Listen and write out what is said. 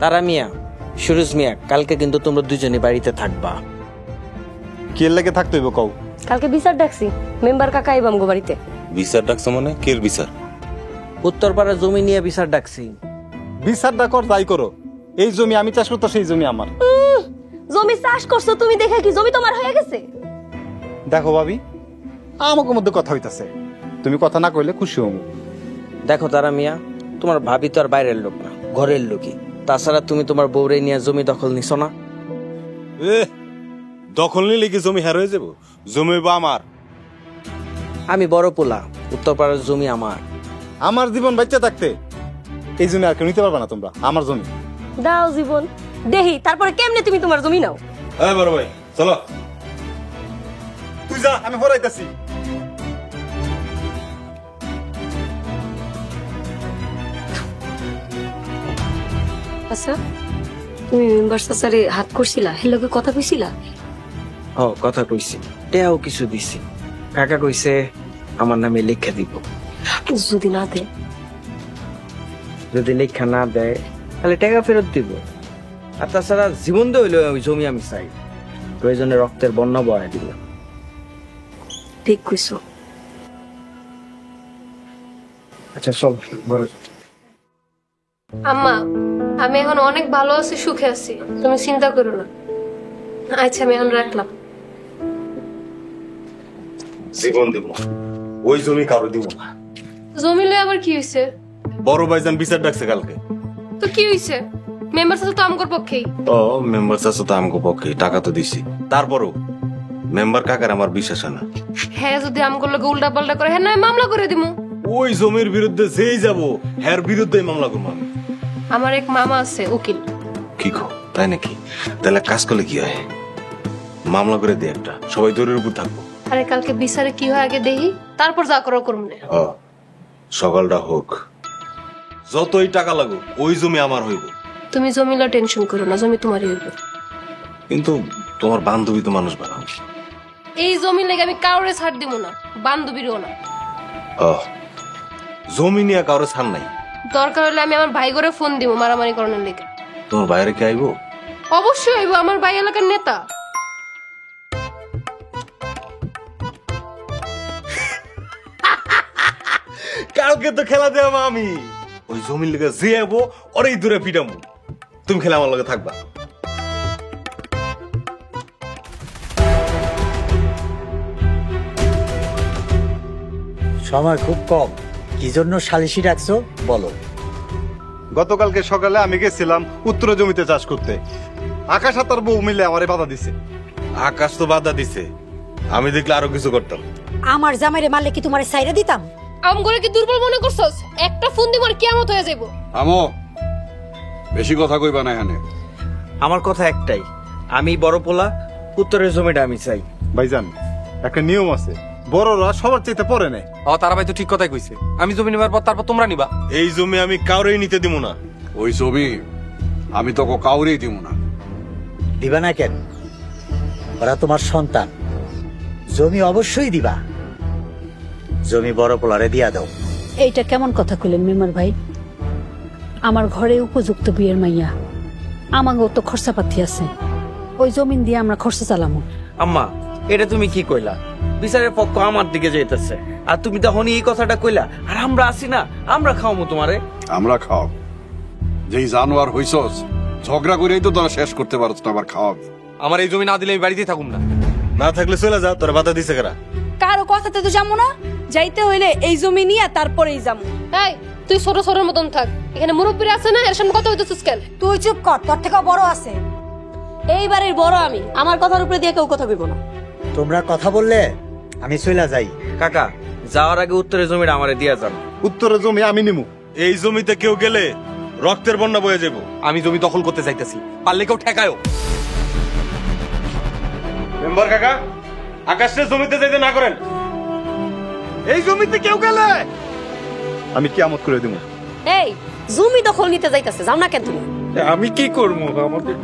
তারা মিয়া, সুরজ মিয়া, কালকে কিন্তু তোমরা দুজনে বাড়িতে থাকবা। কি লাগে থাকতে হইব কও? কালকে বিচার ডাকছি, মেম্বার কাকা আইব আমগো বাড়িতে। বিচার ডাকছো মানে কের বিচার? উত্তরপাড়া জমি নিয়ে বিচার ডাকছি। বিচারটা কর তাই করো, এই জমি আমি চাষ করতে, সেই জমি আমার। জমি চাষ করছো তুমি, দেখে কি জমি তোমার হয়ে গেছে? দেখো ভাবি, আমাকে মধ্যে কথা হইতাছে, তুমি কথা না কইলে খুশি হবো। দেখো তারা মিয়া, তোমার ভাবি তো আর বাইরের লোক না, ঘরের লোকই। তাছাড়া তুমি তোমার বউরে নিয়ে জমি দখল নিছো না? দখল নিলে কি জমি হার হয়ে যাবো? জমি বা আমার। আমি বড় পোলা, উত্তরপাড়ার জমি আমার। আমার জীবন বাচ্চা থাকতে এই জমি আর কেউ নিতে পারবে না, তোমরা আমার জমি দাও জীবন দেহি, তারপরে কেমনে তুমি তোমার জমি নাও? হ্যাঁ বড় ভাই চলো। তুই যা, আমি হরাইতাছি। আচ্ছা, তুমি মেম্বার স্যারে হাত করছিলা, হের লগে কথা কইছিলা? ও কথা কইছি, টেয়াও কিছু দিছি। কাকা কইছে আমার নামে লেখা দিব। যদি না দে? যদি লেখা না দেয় তাহলে টাকা ফেরত দিব। আর তাছাড়া জীবন দিয়ে হইলো ওই জমি আমি চাই, প্রয়োজনে রক্তের বন্যা বয়ে দিব। ঠিক কইছো। আচ্ছা চল। আম্মা, আমি এখন অনেক ভালো আছি, সুখে আছি, তুমি চিন্তা করো না। আচ্ছা আমি এখন রাখলাম। জীবন দিব, ওই জমি কারো দিব না। জমি লয়ে আবার কি হইছে? বড় ভাইজান বিচার ডাকছে কালকে। তো কি হইছে? মেম্বার সাথে তো আমগোর পক্ষেই। ও মেম্বার চাষো তো আমগো পক্ষে, টাকা তো দিছি। তারপরও মেম্বার কাকার আমার বিশ্বাস হয় না। হ্যাঁ যদি আমগোর লগে উল্টা পাল্টা করে, হ্যাঁ নয় মামলা করে দিমু। ওই জমির বিরুদ্ধে যেই যাবো হ্যার বিরুদ্ধে মামলা করবো আমি। আমার এক মামা আছে উকিল। কি কো, তাই নাকি? তাহলে কাজ করলে কি হয়? মামলা করে দে একটা, সবাই দৌড়ের উপর থাকবো। আরে কালকে বিচারে কি হয় আগে দেখি, তারপর যা করার করবো না। সকালটা হোক, যতই টাকা লাগুক ওই জমি আমার হইব। তুমি জমি লয়ে টেনশন করো না, জমি তোমারই হইব। কিন্তু তোমার বান্ধবী তো মানুষ ভালো। এই জমি লেগে আমি কাউরে ছাড় দিব না, বান্ধবীরও না। জমি নিয়ে কারো ছাড় নাই। দরকার হলে আমি আমার ভাই করে ফোন দিব মারামারি করানোর লেগে। তোমার বাইরে কে আইবো? অবশ্যই আইবো, আমার ভাই এলাকার নেতা। কালকে তো খেলা দেবো আমি, ওই জমির লেগে যে আইবো ওরই দূরে পিটামু। তুমি খেলে আমার লগে থাকবা। সময় খুব কম, কি জন্য সালিশি ডাকছো বলো? গতকালকে সকালে আমি গেছিলাম উত্তর জমিতে চাষ করতে, আকাশ আর তার বউ মিলে আমারে বাধা দিছে। আকাশ তো বাধা দিছে, আমি দেখলে আরো কিছু করতাম। আমার জামাইরে মারলে কি তোমারে সাইরা দিতাম? আমগরে কি দুর্বল মনে করছস? একটা ফোন দিব আর কিয়ামত হয়ে যাইবো। আমো বেশি কথা কইবা না এখানে। আমার কথা একটাই, আমি বড় পোলা, উত্তরের জমিটা আমি চাই। ভাইজান, একটা নিয়ম আছে, বড়রা সবার চাইতে পরে নেয়। তারা ভাই তো ঠিক কথাই কইছে, আমি জমি নেবার পর তারপর তোমরা নিবা। এই জমি আমি কাউরেই নিতে দিব না। ওই ছবি আমি তো কাউরেই দিব না। দিবা না কেন? ওরা তোমার সন্তান, জমি অবশ্যই দিবা। জমি বড় পোলারে দিয়া দাও। এইটা কেমন কথা কইলেন মেম্বার ভাই? আমার ঘরে উপযুক্ত বিয়ের মাইয়া, আমাগো তো খরচাপাতি আছে, ওই জমিন দিয়ে আমরা খরচা চালামু। আম্মা, এটা তুমি কি কইলা? বিচারের পক্ষ আমার দিকে যাইতেছে, আর তুমি তখন এই কথাটা কইলা। আর আমরা আছি না, আমরা খাওয়ামু তোমারে। আমরা খাও, যেই জানোয়ার হইছস ঝগড়া করেই তো তোরা শেষ করতে পারছ না, আবার খাওয়া। আমার এই জমি না দিলে আমি বাড়িতেই থাকুম না। না থাকলে চলে যা, তোর বাধা দিছে কারা? কারো কথাতে তো যাবো না, যাইতে হইলে এই জমি নিয়ে তারপরেই যাবো। এই তুই ছোট ছোটর মতন থাক, এখানে মুরব্বীরা আছে না, এর সামনে কথা হইতেছিস কেন? তুই চুপ কর, তোর থেকে বড় আছে। এইবারের বড় আমি, আমার কথার উপরে দিয়ে কেউ কথা কইব না। তোমরা কথা বললে আমি চলে যাই। কাকা, যাওয়ার আগে উত্তরের জমিটা আমারে দিয়া যান। উত্তরের জমি আমি নিমু। এই জমিতে কেউ গেলে রক্তের বন্যা বয়ে যাবো। আমি জমি দখল করতে চাইতেছি, পারলে কেউ ঠেকায়ও। মেম্বার কাকা, আকাশের জমিতে যেতে না করেন। এই জমিতে কেউ গেলে আমি কিয়ামত করে দিব। এই জমি দখল নিতে যাইতাছে, যাও না কেন তুমি? আমি কি করবো? আমাদের